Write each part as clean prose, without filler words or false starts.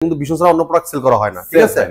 কিন্তু ভীষণ ছাড়া অন্য প্রোডাক্ট সেল করা হয় না, ঠিক আছে?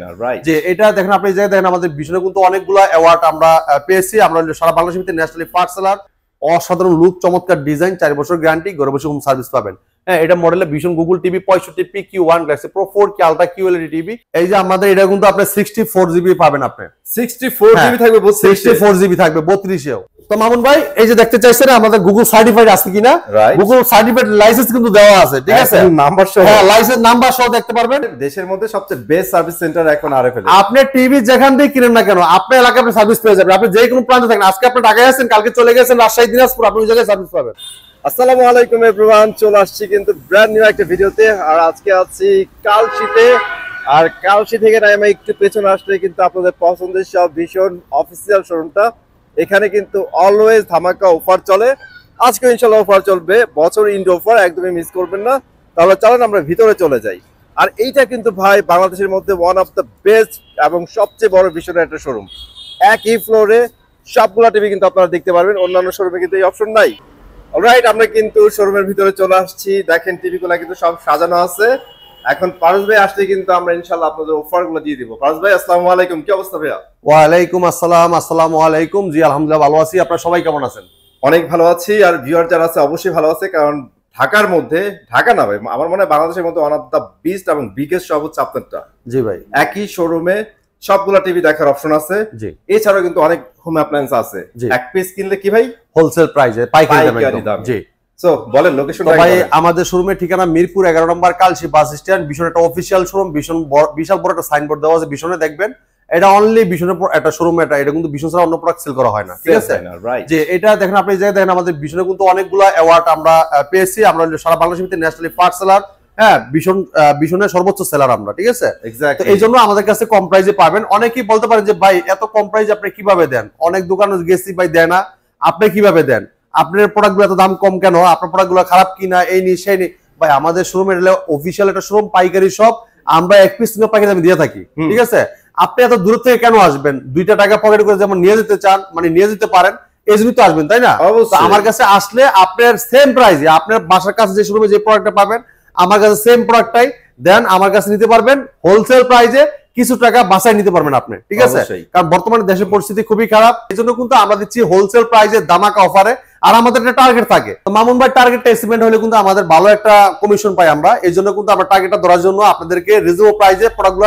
যে এটা দেখেন আপনি যে দেখেন আমাদের ভীষণে কিন্তু অনেকগুলো অ্যাওয়ার্ড আমরা পেয়েছি। আমরা সারা বাংলাদেশের ভিতরে ন্যাশনালি ফার্স্ট সেলার, অসাধারণ লুক, চমৎকার ডিজাইন, 4 বছর গ্যারান্টি, ঘরে বসে হোম সার্ভিস পাবেন। হ্যাঁ, এটা মডেলে ভীষণ Google TV 65p Q1 Galaxy pro 4K ultra QLED TV. এই যে আমাদের এটা কিন্তু আপনি 64GB পাবেন, আপনি 64GB থাকবে, 64GB থাকবে 32এও। তো মামুন ভাই এই যে দেখতে চাইছেন আমাদের গুগল সার্টিফাইড আছে কিনা, গুগল সার্টিফাইড লাইসেন্স কিন্তু দেওয়া আছে, ঠিক আছে? নাম্বার সহ, হ্যাঁ লাইসেন্স নাম্বার সহ দেখতে পারবেন। দেশের মধ্যে সবচেয়ে বেস্ট সার্ভিস সেন্টার এখন আরএফএল। আপনি টিভি যেখান থেকে কিনেন না কেন আপনার এলাকায় আপনি সার্ভিস পেয়ে যাবেন। আপনি যে কোনো প্রান্তে থাকেন, আজকে আপনি ঢাকায় আছেন, কালকে চলে গেছেন রাজশাহী, দিনাজপুর, আপনি ওই জায়গায় সার্ভিস পাবেন। আসসালামু আলাইকুম এভরিওয়ান, চলে আসছি কিন্তু ব্র্যান্ড নিউ একটা ভিডিওতে। আর আজকে আছি কালশিতে। আর কালশি থেকে আমি একটু পেছনে আসলে কিন্তু আপনাদের পছন্দের সব ভীষণ অফিসিয়াল শোরুমটা। এখানে কিন্তু অলওয়েজ ধামাকা অফার চলে। আজকে ইনশাআল্লাহ অফার চলবে, বছর ইন্ড অফার, একদমই মিস করবেন না। তাহলে চলেন আমরা ভিতরে চলে যাই। আর এইটা কিন্তু ভাই বাংলাদেশের মধ্যে ওয়ান অফ দ্য বেস্ট এবং সবচেয়ে বড় ভীষণ একটা শোরুম। একই ফ্লোরে সবগুলা টিভি কিন্তু আপনারা দেখতে পারবেন, অন্যান্য শোরুমে কিন্তু এই অপশন নাই। অলরাইট, আমরা কিন্তু শোরুমের ভিতরে চলে আসছি। দেখেন টিভিগুলো কিন্তু সব সাজানো আছে। এখন পারস ভাই আসলে কিন্তু আমরা ইনশাআল্লাহ আপনাদের অফারগুলো দিয়ে দিব। পারস ভাই আসসালামু আলাইকুম, কি অবস্থা ভাইয়া? ওয়া আলাইকুম আসসালাম। আসসালামু আলাইকুম। জি আলহামদুলিল্লাহ ভালো আছি, আপনারা সবাই কেমন আছেন? অনেক ভালো আছি। আর ভিউয়ার যারা আছে অবশ্যই ভালো আছে, কারণ ঢাকার মধ্যে, ঢাকা না ভাই, আমার মনে হয় বাংলাদেশের মধ্যে ওয়ান অফ দ্য বেস্ট এবং বিগেস্ট শপ হচ্ছে আপনারটা। জি ভাই, একই শোরুমে সবগুলা টিভি দেখার অপশন আছে। জি, এছাড়াও কিন্তু অনেক হোম অ্যাপ্লায়েন্স আছে। এক পিস কিনলে কি ভাই হোলসেল প্রাইসে পাইকারি দামে। জি, সো বলেন লোকেশনটা। ভাই আমাদের শোরুমের ঠিকানা মিরপুর 11 নম্বর কালশি বাস স্ট্যান্ড। ভীষণ একটা অফিশিয়াল শোরুম, বিশাল বড় একটা সাইনবোর্ড দেওয়া আছে ভীষণে, দেখবেন। এটা অনলি ভীষণের একটা শোরুম, এটা কিন্তু ভীষণ ছাড়া অন্য প্রোডাক্ট সেল করা হয় না, ঠিক আছে? যে এটা দেখেন আপনি যে দেখেন আমাদের ভীষণে কিন্তু অনেকগুলো অ্যাওয়ার্ড আমরা পেয়েছি। আমরা সারা বাংলাদেশের ভিতরে ন্যাশনালি ফার্স্ট সেলার, হ্যাঁ ভীষণের সর্বোচ্চ সেলার আমরা, ঠিক আছে? তো এই জন্য আমাদের কাছে কম প্রাইসে পাবেন। অনেকেই বলতে পারেন যে ভাই এত কম প্রাইসে আপনি কিভাবে দেন, অনেক দোকানে গেছি ভাই দেয় না, আপনি কিভাবে দেন, আপনার প্রোডাক্টগুলো এত দাম কম কেন, আপনার প্রোডাক্টগুলো খারাপ কিনা, এই নি সেই নি। ভাই আমাদের শোরুমের অফিসিয়াল একটা শোরুম, পাইকারি শপ, আমরা এক পিস পাইকারি দামে দিয়ে থাকি, ঠিক আছে? আপনি এত দূর থেকে কেন আসবেন? 2 টাকা পকেটে করে যেমন নিয়ে যেতে চান, মানে নিয়ে যেতে পারেন, এই জন্যই তো আসবেন, তাই না? আমার কাছে আসলে আপনার সেম প্রাইসে, আপনার বাসার কাছে যে শোরুমে যে প্রোডাক্টটা পাবেন আমার কাছে সেম প্রোডাক্টটাই দেন, আমার কাছে নিতে পারবেন হোলসেল প্রাইসে, কিছু টাকা বাঁচাই নিতে পারবেন আপনি, ঠিক আছে? কারণ বর্তমানে দেশের পরিস্থিতি খুবই খারাপ, এই জন্য কিন্তু আমরা দিচ্ছি হোলসেল প্রাইসে দামাকা অফারে। আর আমাদের একটা টার্গেট থাকে, মামুন ভাই টার্গেটটা এস্টিমেট হলে কিন্তু আমাদের ভালো একটা কমিশন পাই আমরা। এই জন্য কিন্তু আমরা টার্গেটটা ধরার জন্য আপনাদেরকে রিজনেবল প্রাইসে প্রোডাক্টগুলো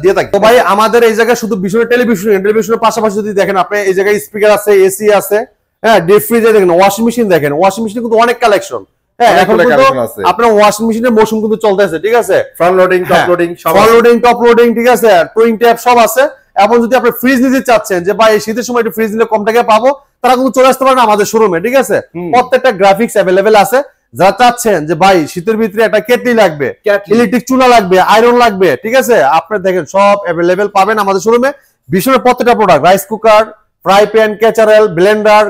দিয়ে থাকি। তো ভাই আমাদের এই জায়গায় শুধু ভীষণের টেলিভিশনের পাশাপাশি যদি দেখেন আপনি, এই জায়গায় স্পিকার আছে, এসি আছে, হ্যাঁ ডিপ ফ্রিজে দেখেন, ওয়াশিং মেশিন দেখেন, ওয়াশিং মেশিন কিন্তু অনেক কালেকশন। হ্যাঁ, এখন কিন্তু আপনার ওয়াশিং মেশিনের মৌসুম কিন্তু চলতেছে, ঠিক আছে? Front loading, top loading, top loading, ঠিক আছে? টুইং ট্যাপ সব আছে। এবং যদি আপনি ফ্রিজ নিতে চাচ্ছেন যে ভাই শীতের সময় একটু ফ্রিজ নিলে কম টাকায় পাবো, তারা কিন্তু চলে আসতে পারেন আমাদের শোরুমে, ঠিক আছে? প্রত্যেকটা গ্রাফিক্স অ্যাভেলেবেল আছে। যারা চাচ্ছেন যে ভাই শীতের ভিতরে একটা কেটলি লাগবে, ইলেকট্রিক চুলা লাগবে, আয়রন লাগবে, ঠিক আছে? আপনি দেখেন সব অ্যাভেলেবেল পাবেন আমাদের শোরুমে। ভীষণের প্রত্যেকটা product, rice cooker, fry pan, casserole, blender,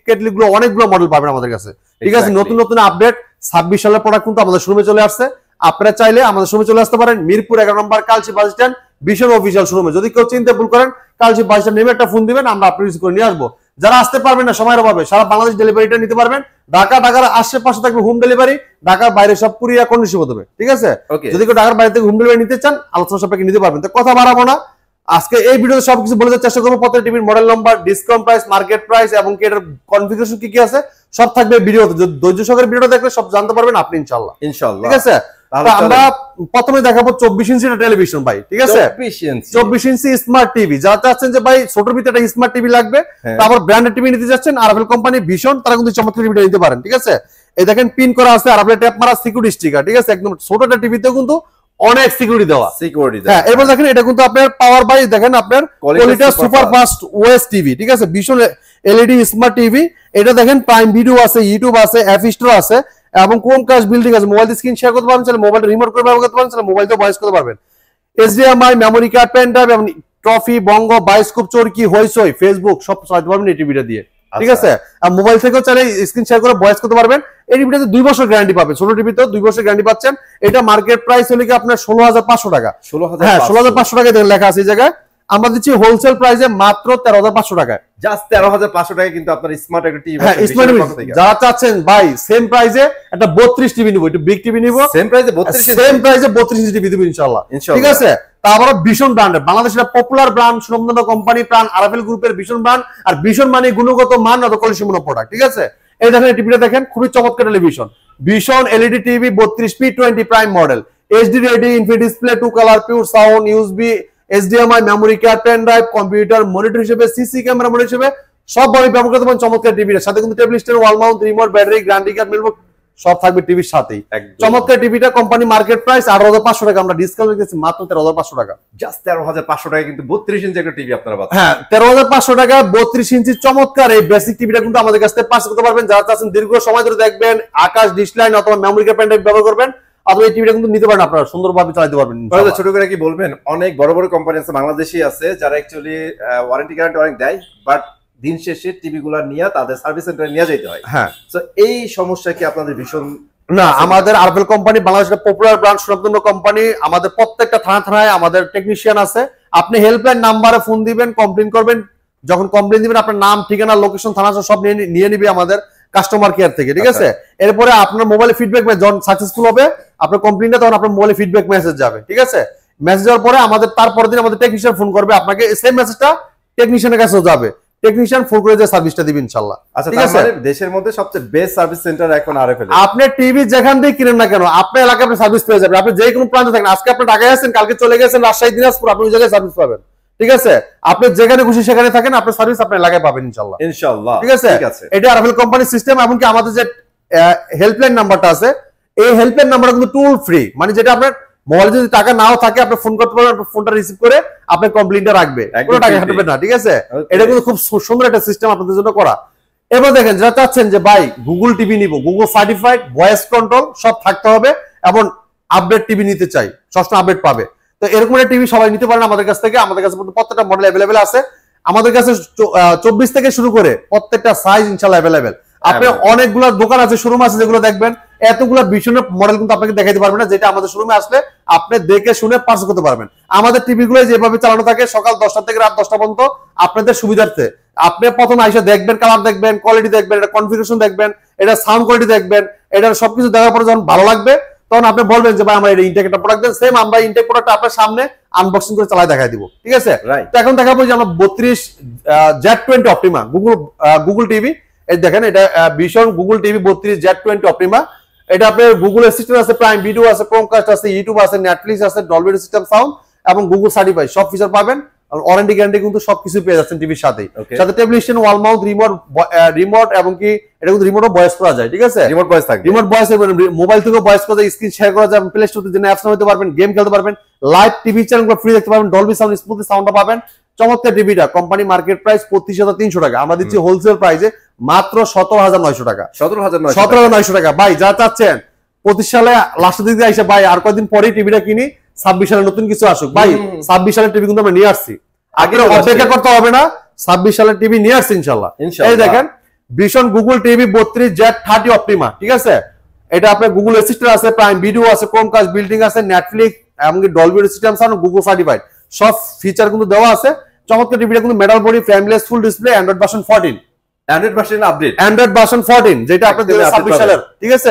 কেটলিগুলো অনেকগুলো মডেল পাবেন আমাদের কাছে, ঠিক আছে? নতুন নতুন আপডেট 26 সালের প্রোডাক্ট কিন্তু আমাদের শোরুমে চলে আসছে। আপনারা চাইলে আমাদের শোরুমে চলে আসতে পারেন, মিরপুর 11 নম্বর কালশি বাস স্ট্যান্ড, ভীষণ অফিসিয়াল শোরুমে। যদি কেউ চিনতে ভুল করেন, কালশি বাস স্ট্যান্ড নেমে একটা ফোন দিবেন, আমরা আপনি রিসিভ করে নিয়ে আসবো। যারা আসতে পারবেন না সময়ের অভাবে, সারা বাংলাদেশ ডেলিভারিটা নিতে পারবেন। ঢাকার আশেপাশে থাকবে হোম ডেলিভারি, ঢাকার বাইরে সব কুরিয়ার কন্ডিশন হবে, ঠিক আছে? যদি কেউ ঢাকার বাইরে থেকে হোম ডেলিভারি নিতে চান, আলোচনা সাপেক্ষে নিতে পারবেন। তো কথা বাড়াবো না, আজকে এই ভিডিওতে সবকিছু বলে দেওয়ার চেষ্টা করবো। প্রত্যেকটা টিভির model number, discount price, market price এবং কি এটার কনফিগারেশন কি আছে সব থাকবে ভিডিওতে। যদি ধৈর্য সহকারে ভিডিওটা দেখলে সব জানতে পারবেন আপনি ইনশাআল্লাহ, ঠিক আছে? আমরা প্রথমে দেখাবো 24 ইঞ্চি টেলিভিশন ভাই, ঠিক আছে? 24 ইঞ্চি স্মার্ট টিভি। যারা চাচ্ছেন যে ভাই ছোটর ভিতরে একটা স্মার্ট টিভি লাগবে, তারপর ব্র্যান্ডেড টিভি নিতে যাচ্ছেন, আরএফএল কোম্পানি ভীষণ, তারা কিন্তু চমৎকার টিভিটা নিতে পারেন, ঠিক আছে? এই দেখেন পিন করা আছে আরএফএল ট্যাপ মারা সিকিউরিটি স্টিকার, ঠিক আছে? একদম ছোট একটা টিভিতেও কিন্তু অনেক সিকিউরিটি দেওয়া। হ্যাঁ, এরপর দেখেন এটা কিন্তু আপনার পাওয়ার বাই, দেখেন আপনার quality super fast OS TV, ঠিক আছে? ভীষণ এলইডি স্মার্ট টিভি। এটা দেখেন প্রাইম ভিডিও আছে, ইউটিউব আছে, অ্যাপ স্টোর আছে এবং ক্রোমকাস্ট বিল্ডিং আছে। মোবাইল স্ক্রিন শেয়ার করতে পারবেন, মোবাইল রিমোট করে ব্যবহার করতে পারবেন, মোবাইল দিয়ে ভয়েস করতে পারবেন। HDMI, memory card, pen drive এবং Toffee, Bongo, Bioscope, Chorki, Hoichoi, Facebook সব চালাতে পারবেন এই টিভিটা দিয়ে, ঠিক আছে? আর মোবাইল থেকেও চাইলে স্ক্রিন শেয়ার করে ভয়েস করতে পারবেন। এই টিভিটাতে 2 বছর গ্যারান্টি পাবেন, ছোট টিভিতেও 2 বছর গ্যারান্টি পাচ্ছেন। এটা মার্কেট প্রাইস হলে কি আপনার 16,500 টাকা। হ্যাঁ, 16,500 টাকা লেখা আছে এই জায়গায়। আমরা দিচ্ছি হোলসেল প্রাইসে মাত্র 13,500 টাকায়। জাস্ট 13,500 টাকায় কিন্তু আপনার স্মার্ট একটা টিভি। হ্যাঁ, স্মার্ট টিভি যারা চাচ্ছেন ভাই সেম প্রাইসে একটা 32 টিভি নিব, একটু বিগ টিভি নিব, সেম প্রাইসে 32 ইঞ্চি টিভি দিব ইনশাআল্লাহ। ঠিক আছে, তারপরে ভীষণ ব্র্যান্ডের বাংলাদেশের পপুলার ব্র্যান্ড সুনামধন্য কোম্পানি প্রাণ আরএফএল গ্রুপের ভীষণ ব্র্যান্ড, আর ভীষণ মানে গুণগত মান অত কোয়ালিটিপূর্ণ প্রোডাক্ট। ঠিক আছে, এই দেখেন টিভিটা দেখেন, খুবই চমৎকার টেলিভিশন, ভীষণ LED TV 32p20 prime model, HD ready, infinity display, 2 colour, pure sound, USB, HDMI, memory card, pen drive, computer monitor হিসেবে, সিসি ক্যামেরা মনিটর হিসেবে সবভাবে ব্যবহার করতে পারেন চমৎকার টিভির সাথে। কিন্তু table stand, wall mount, remote, battery, guarantee card মিলবে, সব থাকবে টিভির সাথেই। চমৎকার টিভিটা কোম্পানি মার্কেট প্রাইস 18,500 টাকা, আমরা ডিসকাউন্ট রেখেছি মাত্র 13,500 টাকা। জাস্ট 13,500 টাকা কিন্তু 32 ইঞ্চি একটা টিভি আপনারা পাচ্ছেন। হ্যাঁ, 13,500 টাকা 32 ইঞ্চি চমৎকার এই বেসিক টিভিটা কিন্তু আমাদের কাছ থেকে পারচেজ করতে পারবেন। যারা চাচ্ছেন দীর্ঘ সময় ধরে দেখবেন, আকাশ ডিশ লাইন অথবা মেমোরি কার্ড, পেন ড্রাইভ ব্যবহার করবেন, আপনি এই টিভিটা কিন্তু নিতে পারেন, আপনারা সুন্দরভাবে চালাতে পারবেন। ছোট করে কি বলবেন, অনেক বড় বড় কোম্পানি আছে বাংলাদেশি আছে যারা অ্যাকচুয়ালি ওয়ারেন্টি গ্যারান্টি অনেক দেয়, বাট দিন শেষে টিভি গুলা নিয়ে তাদের সার্ভিস সেন্টারে নিয়ে যেতে হয়। হ্যাঁ, তো এই সমস্যা কি আপনাদের ভীষণ না? আমাদের আরএফএল কোম্পানি বাংলাদেশের পপুলার ব্র্যান্ড সুনামধন্য কোম্পানি, আমাদের প্রত্যেকটা থানায় আমাদের টেকনিশিয়ান আছে। আপনি হেল্পলাইন নাম্বারে ফোন দিবেন, কমপ্লেইন করবেন, যখন কমপ্লেইন দিবেন আপনার নাম, ঠিকানা, লোকেশন, থানা সব নিয়ে নিবে আমাদের কাস্টমার কেয়ার থেকে। ঠিক আছে, এরপরে আপনার মোবাইলে ফিডব্যাক, যখন সাকসেসফুল হবে আপনার কমপ্লেইনটা, তখন আপনার মোবাইলে ফিডব্যাক মেসেজ যাবে। ঠিক আছে, মেসেজ যাওয়ার পরে আমাদের তারপরের দিন আমাদের টেকনিশিয়ান ফোন করবে আপনাকে, সেম মেসেজটা টেকনিশিয়ানের কাছেও যাবে, টেকনিশিয়ান ফোন করে যে সার্ভিসটা দিবেন ইনশাআল্লাহ। আচ্ছা, ঠিক আছে, দেশের মধ্যে সবচেয়ে বেস্ট সার্ভিস সেন্টার এখন আরএফএল। আপনি টিভি যেখান থেকে কিনেন না কেন আপনার এলাকায় আপনি সার্ভিস পেয়ে যাবেন। আপনি যে কোনো প্রান্তে থাকেন, আজকে আপনি ঢাকায় আছেন, কালকে চলে গেছেন রাজশাহী, দিনাজপুর, আপনি ওই জায়গায় সার্ভিস পাবেন। ঠিক আছে, আপনি যেখানে খুশি সেখানে থাকেন, আপনার সার্ভিস আপনার এলাকায় পাবেন ইনশাআল্লাহ। ইনশাআল্লাহ, ঠিক আছে, এটা আরএফএল কোম্পানির সিস্টেম। এমনকি আমাদের যে হেল্পলাইন নাম্বারটা আছে, এই হেল্পলাইন নাম্বারটা কিন্তু টুল ফ্রি, মানে যেটা আপনার মোবাইলে যদি টাকা নাও থাকে আপনি ফোন করতে পারবেন, আপনার ফোনটা রিসিভ করে আপনার কমপ্লেইনটা রাখবে, কোনো টাকা কাটবে না। ঠিক আছে, এটা কিন্তু খুব সুন্দর একটা সিস্টেম আপনাদের জন্য করা। এবার দেখেন, যারা চাচ্ছেন যে ভাই গুগল টিভি নিব, গুগল সার্টিফাইড, ভয়েস কন্ট্রোল সব থাকতে হবে, এবং আপডেট টিভি নিতে চাই, সবসময় আপডেট পাবে, তো এরকম একটা টিভি সবাই নিতে পারেন আমাদের কাছ থেকে। আমাদের কাছে প্রত্যেকটা মডেল অ্যাভেলেবেল আছে, আমাদের কাছে 24 থেকে শুরু করে প্রত্যেকটা সাইজ ইনশাআল্লাহ অ্যাভেলেবেল। আপনি অনেকগুলো দোকান আছে, শোরুম আছে, যেগুলো দেখবেন এতগুলো ভীষণের মডেল কিন্তু আপনাকে দেখাইতে পারবেন না, যেটা আমাদের শোরুমে আসলে আপনি দেখে শুনে পারচেজ করতে পারবেন। আমাদের টিভি গুলো যেভাবে চালানো থাকে সকাল 10টা থেকে রাত 10টা পর্যন্ত, আপনাদের সুবিধার্থে আপনি প্রথমে এসে দেখবেন, কালার দেখবেন, কোয়ালিটি দেখবেন, এটা কনফিগারেশন দেখবেন, এটা সাউন্ড কোয়ালিটি দেখবেন, এটা সবকিছু দেখার পরে যখন ভালো লাগবে তখন আপনি বলবেন যে ভাই আমরা এটা ইনটেক একটা প্রোডাক্ট দেন, সেম আমরা ইনটেক প্রোডাক্ট আপনার সামনে আনবক্সিং করে চালাই দেখাই দিব। ঠিক আছে, তো এখন দেখাবো যে আমরা 32 Z20 অপটিমা গুগল টিভি, এই দেখেন এটা ভীষণ গুগল টিভি 32 Z20 অপটিমা। এটা আপনার গুগল অ্যাসিস্ট্যান্ট আছে, প্রাইম ভিডিও আছে, ক্রোমকাস্ট আছে, ইউটিউব আছে, নেটফ্লিক্স আছে, ডলবি সিস্টেম সাউন্ড এবং গুগল সার্টিফাইড সব ফিচার পাবেন। ওয়ারেন্টি গ্যারান্টি কিন্তু সবকিছু পেয়ে যাচ্ছেন টিভির সাথে, সাথে table stand, wall mount, remote এবং কি এটা কিন্তু রিমোটও ভয়েস করা যায়। ঠিক আছে, রিমোট ভয়েস থাকবে, রিমোট ভয়েস মোবাইল থেকেও ভয়েস করা যায়, স্ক্রিন শেয়ার করা যায়, প্লে স্টোর থেকে অ্যাপস নামাতে পারবেন, গেম খেলতে পারবেন, লাইভ টিভি চ্যানেলগুলো ফ্রি দেখতে পারবেন, ডলবি সাউন্ড স্মুথ সাউন্ডটা পাবেন। চমৎকার টিভিটা কোম্পানি মার্কেট প্রাইস 25,300 টাকা, আমরা দিচ্ছি হোলসেল প্রাইসে মাত্র 17,900 টাকা। 17,900 টাকা। ভাই যা চাচ্ছেন 25 সালে লাস্টের দিকে আইসা ভাই আর কয়েকদিন পরেই টিভিটা কিনি, 26 সালে নতুন কিছু আসুক, ভাই 26 সালের টিভি কিন্তু আমরা নিয়ে আসছি, আগে অপেক্ষা করতে হবে না, 26 সালের টিভি নিয়ে আসছি ইনশাআল্লাহ। এই দেখেন ভীষণ গুগল টিভি 32 Z30 অপটিমা। ঠিক আছে, এটা আপনার গুগল অ্যাসিস্ট্যান্ট আছে, প্রাইম ভিডিও আছে, ক্রোমকাস্ট বিল্ডিং আছে, নেটফ্লিক্স এবং Dolby system sound, Google certified সব ফিচার কিন্তু দেওয়া আছে। চমৎকার টিভিটা কিন্তু metal body, frameless, full display, Android version 14, Android version update, Android version 14 যেটা আপনাদের 2026 সালের। ঠিক আছে,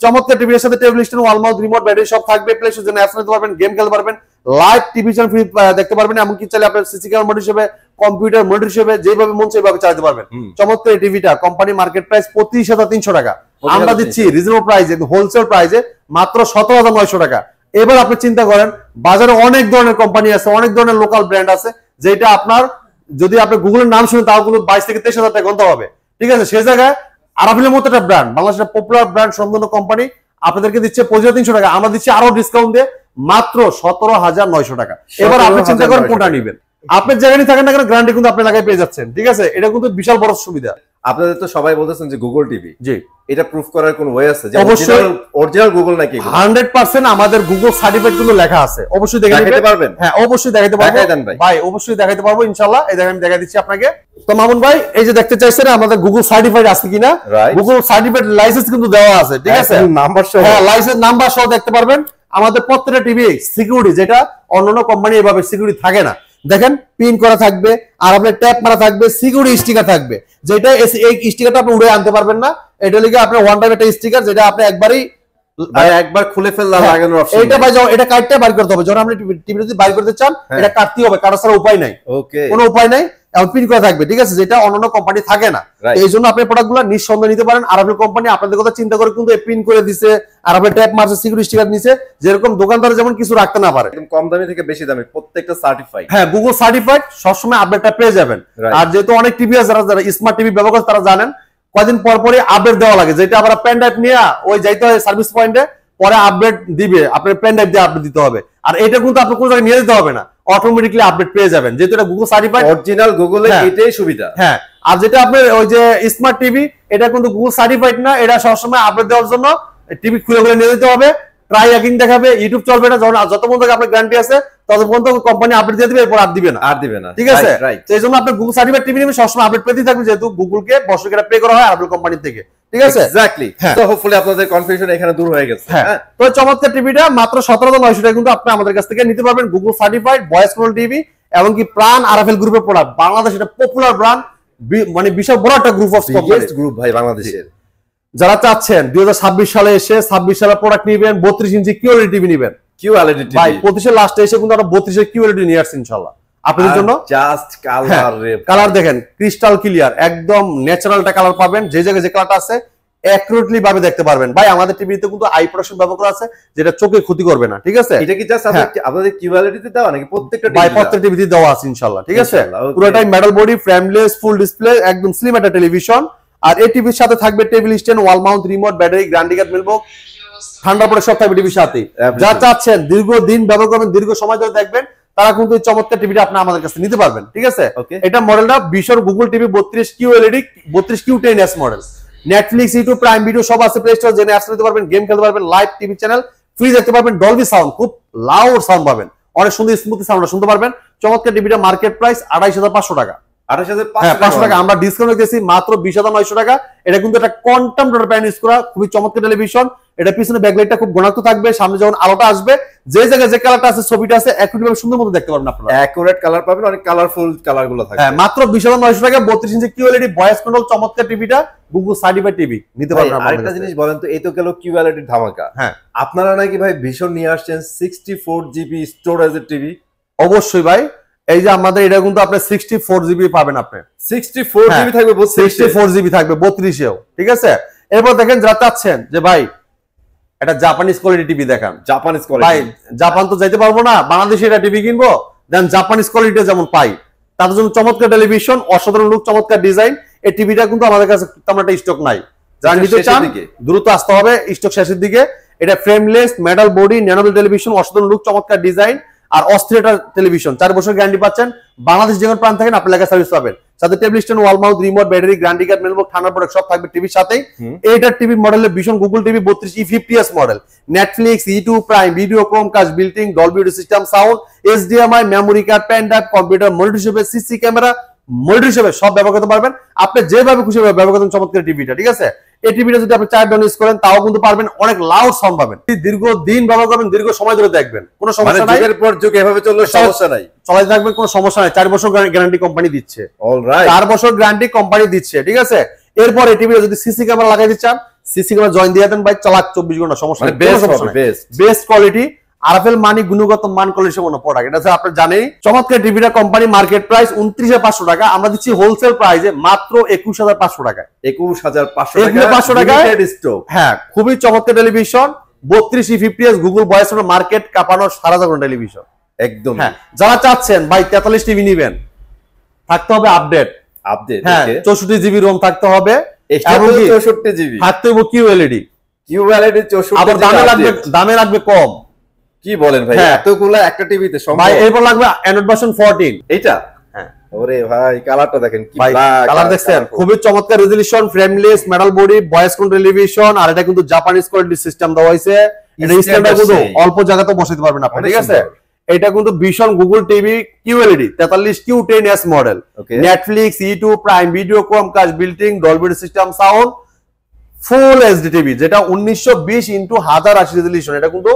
চমৎকার টিভির সাথে table stand, wall mount, remote, battery সব থাকবে, প্লে স্টোর জন্য অ্যাপস নিতে পারবেন, গেম খেলতে পারবেন, লাইভ টিভি চ্যানেল ফ্রি দেখতে পারবেন, এমনকি চাইলে আপনার সিসি ক্যামেরা মনিটর হিসেবে, কম্পিউটার মনিটর হিসেবে যেভাবে মন সেইভাবে চালাতে পারবেন। চমৎকার এই টিভিটা কোম্পানি মার্কেট প্রাইস 25,300 টাকা, আমরা দিচ্ছি রিজনেবল প্রাইসে, হোলসেল প্রাইসে মাত্র 17,900 টাকা। এবার আপনি চিন্তা করেন বাজারে অনেক ধরনের কোম্পানি আছে, অনেক ধরনের লোকাল ব্র্যান্ড আছে, যেটা আপনার যদি আপনি গুগলের নাম শুনেন তাও কিন্তু 22 থেকে 23,000 টাকা গন্ত হবে। ঠিক আছে, সেই জায়গায় আরএফএল এর মতো একটা ব্র্যান্ড, বাংলাদেশের পপুলার ব্র্যান্ড সম্পন্ন কোম্পানি আপনাদেরকে দিচ্ছে 25,300 টাকা, আমরা দিচ্ছি আরো ডিসকাউন্ট দিয়ে মাত্র 17,900 টাকা। এবার আপনি চিন্তা করেন কোনটা নেবেন, আপনি যেখানে থাকেন না কেন গ্যারান্টি কিন্তু আপনি লাগাই পেয়ে যাচ্ছেন। ঠিক আছে, এটা কিন্তু বিশাল বড় সুবিধা। আপনাদের তো সবাই বলতেছেন যে গুগল টিভি, জি এটা প্রুফ করার কোন ওয়ে আছে যে অবশ্যই অরিজিনাল গুগল নাকি? 100% আমাদের গুগল সার্টিফাইড কিন্তু লেখা আছে, অবশ্যই দেখাতে পারবেন। হ্যাঁ অবশ্যই দেখাতে পারবো ভাই, অবশ্যই দেখাতে পারবো ইনশাআল্লাহ। এই দেখেন আমি দেখা দিচ্ছি আপনাকে। তো মামুন ভাই এই যে দেখতে চাইছেন আমাদের গুগল সার্টিফাইড আছে কিনা, গুগল সার্টিফাইড লাইসেন্স কিন্তু দেওয়া আছে। ঠিক আছে, নাম্বার সহ, হ্যাঁ লাইসেন্স নাম্বার সহ দেখতে পারবেন। আমাদের প্রত্যেকটা টিভি সিকিউরিটি, যেটা অন্যান্য কোম্পানি এভাবে সিকিউরিটি থাকে না, দেখেন পিন করা থাকবে, আর আপনার ট্যাপ মারা থাকবে, সিকিউরিটি স্টিকার থাকবে, যেটা এই স্টিকারটা আপনি উড়ে আনতে পারবেন না। এটা লিখে আপনার ওয়ান টাইম একটা স্টিকার, যেটা আপনি একবার খুলে ফেললে লাগানোর অপশন। এটা ভাই এটা কাটতে বাইর করতে হবে, যখন আপনি টিভি যদি বাইর করতে চান এটা কাটতেই হবে, কাটা ছাড়া উপায় নাই। ওকে, কোনো উপায় নাই, এবং পিন করা থাকবে, ঠিক আছে, যেটা অন্যান্য কোম্পানি থাকে না। এই জন্য আপনি প্রোডাক্টগুলো নিঃসন্দেহে নিতে পারেন। আর আপনার কোম্পানি আপনাদের কথা চিন্তা করে কিন্তু পিন করে দিছে, আর আপনার ট্যাপ মারছে, সিকিউরিটি স্টিকার নিছে, যেরকম দোকানদার যেমন কিছু রাখতে না পারে। একদম কম দামি থেকে বেশি দামি প্রত্যেকটা সার্টিফাইড। হ্যাঁ, গুগল সার্টিফাইড, সবসময় আপডেটটা পেয়ে যাবেন। আর যেহেতু অনেক টিভি আছে, যারা স্মার্ট টিভি ব্যবহার করে তারা জানেন কয়দিন পর পরই আপডেট দেওয়া লাগে, যেটা আবার পেন ড্রাইভ নিয়ে ওই যাইতে হয় সার্ভিস পয়েন্টে, পরে আপডেট দিবে, আপনার পেন ড্রাইভ দিয়ে আপডেট দিতে হবে। আর এটা কিন্তু আপনি কোনো জায়গায় নিয়ে যেতে হবে না, অটোমেটিক্যালি আপডেট পেয়ে যাবেন, যেহেতু এটা গুগল সার্টিফাইড, অরিজিনাল গুগলে এটাই সুবিধা। হ্যাঁ, আর যেটা আপনার ওই যে স্মার্ট টিভি, এটা কিন্তু গুগল সার্টিফাইড না, এটা সবসময় আপডেট দেওয়ার জন্য টিভি খুলে খুলে নিয়ে যেতে হবে, ট্রাই অ্যাকিং দেখাবে, ইউটিউব চলবে না, যত পর্যন্ত আপনার গ্যারান্টি আছে তত পর্যন্ত কোম্পানি আপডেট দিয়ে দিবে, এরপর আর দিবে না, ঠিক আছে। সেই জন্য আপনি গুগল সার্টিফাইড টিভি নিয়ে সবসময় আপডেট পেতে থাকবে, যেহেতু গুগলকে বর্ষকে পে করা হয় আপেল কোম্পানি থেকে, ঠিক আছে। এক্স্যাক্টলি, তো হোপফুলি আপনাদের কনফিউশন এখানে দূর হয়ে গেছে। হ্যাঁ, তো চমৎকার টিভিটা মাত্র 17,900 টাকা কিন্তু আপনি আমাদের কাছ থেকে নিতে পারবেন, Google certified voice control TV, এবং কি প্রাণ আরএফএল গ্রুপের প্রোডাক্ট, বাংলাদেশ এটা পপুলার ব্র্যান্ড, মানে বিশাল বড় একটা গ্রুপ অফ গ্রুপ ভাই বাংলাদেশের। যারা চাচ্ছেন 2026 সালে এসে 26 সালে প্রোডাক্ট নিবেন, 32 ইঞ্চি কিউএলইডি টিভি নিবেন, কিউএলইডি টিভি ভাই 25 লাস্টে এসে কিন্তু আমরা 32 এর কিউএলইডি নিয়ে আসছি ইনশাআল্লাহ আপনাদের জন্য। জাস্ট কালার দেখেন ক্রিস্টাল ক্লিয়ার, একদম ন্যাচারালটা কালার পাবেন, যে জায়গায় যে কালারটা আছে অ্যাকুরেটলি ভাবে দেখতে পারবেন। ভাই আমাদের টিভিতে কিন্তু আই প্রোটেকশন ব্যবহার করা আছে, যেটা চোখে ক্ষতি করবে না, ঠিক আছে। এটা কি জাস্ট আপনাদের কিউএলইডিতে দেওয়া নাকি প্রত্যেকটা টিভি? ভাই প্রত্যেকটা টিভিতে দেওয়া আছে ইনশাআল্লাহ, ঠিক আছে। পুরোটাই metal body, frameless, full display, একদম স্লিম একটা টেলিভিশন। আর এই টিভির সাথে থাকবে table stand, wall mount, remote, battery, guarantee card মিলবো, ঠান্ডা পড়ে সব থাকবে টিভির সাথে। যা চাচ্ছেন দীর্ঘদিন ব্যবহার করবেন, দীর্ঘ সময় ধরে দেখবেন, তারা কিন্তু এই চমৎকার টিভিটা আপনি আমাদের কাছে নিতে পারবেন, ঠিক আছে। এটা মডেলটা বিশর গুগল টিভি 32 কিউএলইডি 32 কিউ10s model. Netflix, YouTube, Prime Video সব আছে, প্লে স্টোর জেনে অ্যাপস নিতে পারবেন, গেম খেলতে পারবেন, লাইভ টিভি চ্যানেল ফ্রি দেখতে পারবেন, ডলবি সাউন্ড, খুব লাউড সাউন্ড পাবেন, অনেক সুন্দর স্মুথ সাউন্ড শুনতে পারবেন। চমৎকার টিভিটা মার্কেট প্রাইস 28,500 টাকা। 28,500 টাকা আমরা ডিসকাউন্ট রেখেছি মাত্র 20,900 টাকা। এটা কিন্তু একটা কোয়ান্টাম ডট প্যান ইউজ করা খুবই চমৎকার টেলিভিশন। এটা পিছনে ব্যাকলাইটটা খুব ঘনাত্ম থাকবে, সামনে যখন আলোটা আসবে যে জায়গায় যে কালারটা আছে ছবিটা আছে একুরেট ভাবে সুন্দর মতো দেখতে পারবেন আপনারা, একুরেট কালার পাবেন, অনেক কালারফুল কালারগুলো থাকবে। হ্যাঁ, মাত্র 20,900 টাকা 32 ইঞ্চি কিউএলইডি ভয়েস কন্ট্রোল চমৎকার টিভিটা গুগল সার্টিফাইড টিভি নিতে পারবেন। আরেকটা জিনিস বলেন তো, এই তো গেল কিউএলইডি ধামাকা। হ্যাঁ, আপনারা নাকি ভাই ভীষণ নিয়ে আসছেন 64 জিবি স্টোরেজের টিভি। অবশ্যই ভাই, এই যে আমাদের এটা কিন্তু আপনি 64 জিবি পাবেন, আপনি 64 জিবি থাকবে, 64 জিবি থাকবে 32এও, ঠিক আছে। এরপর দেখেন যারা চাচ্ছেন যে ভাই এটা জাপানিজ কোয়ালিটি টিভি দেখান, জাপানিজ কোয়ালিটি, ভাই জাপান তো যাইতে পারবো না, বাংলাদেশে এটা টিভি কিনবো, দেন জাপানিজ কোয়ালিটি যেমন পাই, তাদের জন্য চমৎকার টেলিভিশন, অসাধারণ লুক, চমৎকার ডিজাইন। এই টিভিটা কিন্তু আমাদের কাছে তেমন একটা স্টক নাই, যারা নিতে চান দ্রুত আসতে হবে, স্টক শেষের দিকে। এটা ফ্রেমলেস, মেটাল বডি, ন্যানোবেল টেলিভিশন, অসাধারণ লুক, চমৎকার ডিজাইন, আর অস্থির একটা টেলিভিশন, 4 বছর গ্যারান্টি পাচ্ছেন। বাংলাদেশ যেখানে প্রান্ত থাকেন আপনার এলাকায় সার্ভিস পাবেন, সাথে table stand, wall mount, remote, battery, guarantee card মিলবো, ঠান্ডা প্রোডাক্ট সব থাকবে টিভির সাথেই। এইটার টিভি মডেলের ভীষণ Google TV 32 E50s model, Netflix, YouTube, Prime Video, Chromecast, built-in, Dolby audio system, sound, HDMI, memory card, pen drive, computer monitor হিসেবে, সিসি ক্যামেরা মনিটর হিসেবে সব ব্যবহার করতে পারবেন, আপনি যেভাবে খুশি ব্যবহার করতে চমৎকার টিভিটা, ঠিক আছে। এই টিভিটা যদি আপনি 4 ইউজ করেন তাও কিন্তু পারবেন, অনেক লাউড সাউন্ড পাবেন, দীর্ঘদিন ব্যবহার করবেন, দীর্ঘ সময় ধরে দেখবেন, কোনো সমস্যা নাই, যুগের পর যুগ এভাবে চললে সমস্যা নাই, চলাই থাকবেন, কোনো সমস্যা নাই। 4 বছর গ্যারান্টি কোম্পানি দিচ্ছে, অলরাইট 4 বছর গ্যারান্টি কোম্পানি দিচ্ছে, ঠিক আছে। এরপর এই টিভিটা যদি সিসি ক্যামেরা লাগাই দিতে চান, সিসি ক্যামেরা জয়েন দিয়ে দেন ভাই, চালাক 24 ঘন্টা, সমস্যা নেই, বেস্ট কোয়ালিটি, আরএফএল মানি, গুণগত মান, কোয়ালিটি সম্পন্ন প্রোডাক্ট, এটা আপনি জানেন। চমৎকার টিভিটা কোম্পানি মার্কেট প্রাইস 29,500 টাকা, আমরা দিচ্ছি হোলসেল প্রাইসে মাত্র 21,500 টাকায়। 21,500 টাকা স্টক। হ্যাঁ, খুবই চমৎকার television, 32 E50s Google voice market কাঁপানো সারা জায়গায় টেলিভিশন একদম। হ্যাঁ, যারা চাচ্ছেন ভাই 43 টিভি নিবেন, থাকতে হবে আপডেট, হ্যাঁ 64 জিবি রোম থাকতে হবে, এবং 64 জিবি থাকতে হবে কিউএলইডি 64, আবার দামে লাগবে কম। কি বলেন ভাই, এতগুলা একটা টিভিতে সম্ভব? ভাই এরপর লাগবে অ্যান্ড্রয়েড ভার্সন 14, এইটা। হ্যাঁ, ওরে ভাই কালারটা দেখেন, কি কালার দেখছেন, খুবই চমৎকার resolution, frameless, metal body, voice control television, আর এটা কিন্তু জাপানিজ কোয়ালিটি সিস্টেম দেওয়া হয়েছে। এটা স্ট্যান্ডার্ড কিন্তু অল্প জায়গাতে বসাতে পারবেন আপনি, ঠিক আছে। এটা কিন্তু ভীষণ Google TV QLED 43 Q10s model, Netflix, YouTube, Prime Video, Chromecast, built-in, Dolby audio system, sound, full HD TV, যেটা 1920x1080 রেজোলিউশন। এটা কিন্তু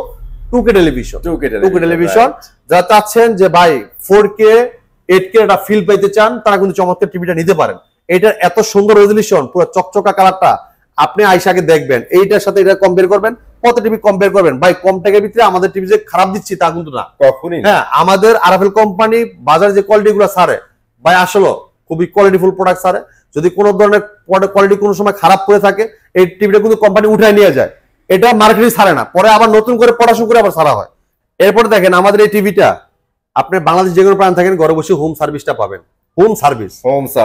2K টেলিভিশন, 2K টেলিভিশন। যারা চাচ্ছেন যে ভাই 4K 8K একটা ফিল পাইতে চান তারা কিন্তু চমৎকার টিভিটা নিতে পারেন। এটার এত সুন্দর রেজলিউশন, পুরো চকচকা কালারটা আপনি আইসাকে দেখবেন, এইটার সাথে এটা কম্পেয়ার করবেন, কত টিভি কম্পেয়ার করবেন ভাই। কম টাকার ভিতরে আমাদের টিভি যে খারাপ দিচ্ছি তা কিন্তু না কখনই। হ্যাঁ, আমাদের আরএফএল কোম্পানি বাজারে যে কোয়ালিটি গুলো ছাড়ে ভাই, আসলে খুবই কোয়ালিটিফুল প্রোডাক্ট ছাড়ে। যদি কোনো ধরনের কোয়ালিটি কোনো সময় খারাপ করে থাকে, এই টিভিটা কিন্তু কোম্পানি উঠায় নিয়ে যায়, এটা মার্কেটে ছাড়ে না, পরে আবার নতুন করে পড়াশোনা করে আবার ছাড়া হয়। এরপরে দেখেন আমাদের এই টিভিটা আপনি বাংলাদেশ যে কোনো প্রান্ত থাকেন ঘরে বসে হোম সার্ভিসটা পাবেন। হোম সার্ভিস